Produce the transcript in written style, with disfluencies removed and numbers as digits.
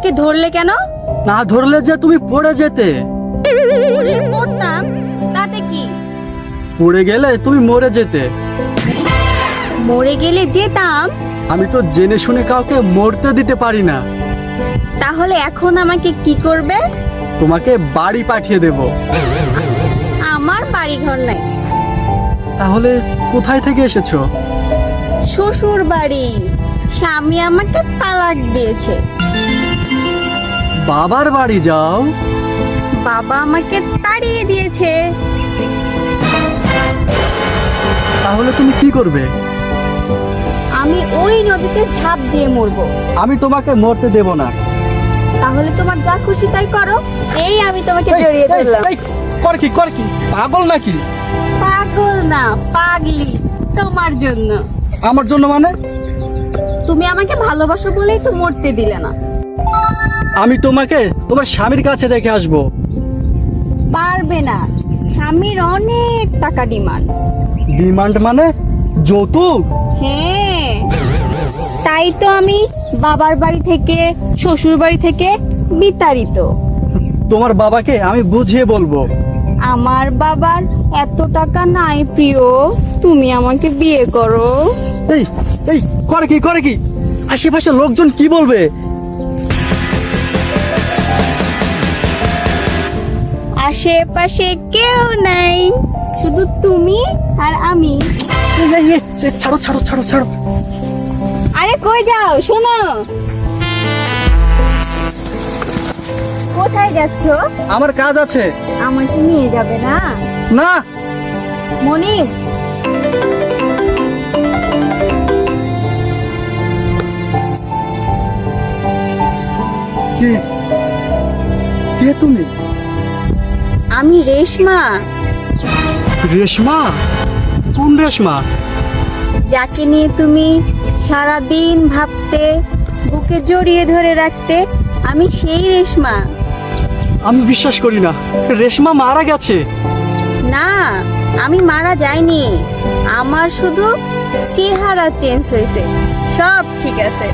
আমাকে ধরলে কেন? না ধরলে যে তুমি পড়ে যেতে। ওরে পড়তাম, তাতে কি? পড়ে গেলে তুমি মরে যেতে। মরে গেলে যেতাম। আমি তো জেনে শুনে কাউকে মরতে দিতে পারি না। তাহলে এখন আমাকে কি করবে? তোমাকে বাড়ি পাঠিয়ে দেব। আমার বাড়ি ঘর নাই। তাহলে কোথায় থেকে এসেছো? শ্বশুর বাড়ি। স্বামী আমাকে তালাক দিয়েছে। বাবার বাড়ি যাও। বাবা আমাকে তাড়িয়ে দিয়েছে। তাহলে তুমি কি করবে? আমি ওই নদীতে ঝাঁপ দিয়ে মরবো। আমি তোমাকে মরতে দেব না। তাহলে তোমার যা খুশি তাই করো। এই আমি তোমাকে জড়িয়ে ধরলাম। কর কি পাগল নাকি? পাগল না, পাগলি। তোমার জন্য। আমার জন্য মানে? তুমি আমাকে ভালোবাসো বলেই তো মরতে দিলে না। আমি তোমাকে তোমার স্বামীর কাছে রেখে আসবো। পারবে না, স্বামীর অনেক টাকা ডিমান্ড। ডিমান্ড মানে? যৌতুক? হ্যাঁ, তাই তো আমি বাবার বাড়ি থেকে শ্বশুর বাড়ি থেকে বিতাড়িত। তোমার বাবাকে আমি বুঝিয়ে বলবো। আমার বাবার এত টাকা নাই প্রিয়, তুমি আমাকে বিয়ে করো। এই এই করে কি? আশেপাশে লোকজন কি বলবে? আশেপাশে কেউ নাই, শুধু তুমি আর আমি। ছাড়ো। আরে কই যাও, শোনো। কোথায় যাচ্ছ? আমার কাজ আছে। আমাকে নিয়ে যাবে না? না। মনির, কে তুমি? আমি রেশমা। রেশমা? কোন রেশমা? যাকে নিয়ে তুমি সারা দিন ভাবতে, বুকে জড়িয়ে ধরে রাখতে, আমি সেই রেশমা। আমি বিশ্বাস করি না, রেশমা মারা গেছে। না, আমি মারা যাইনি। আমার শুধু চেহারা চেঞ্জ হয়েছে, সব ঠিক আছে।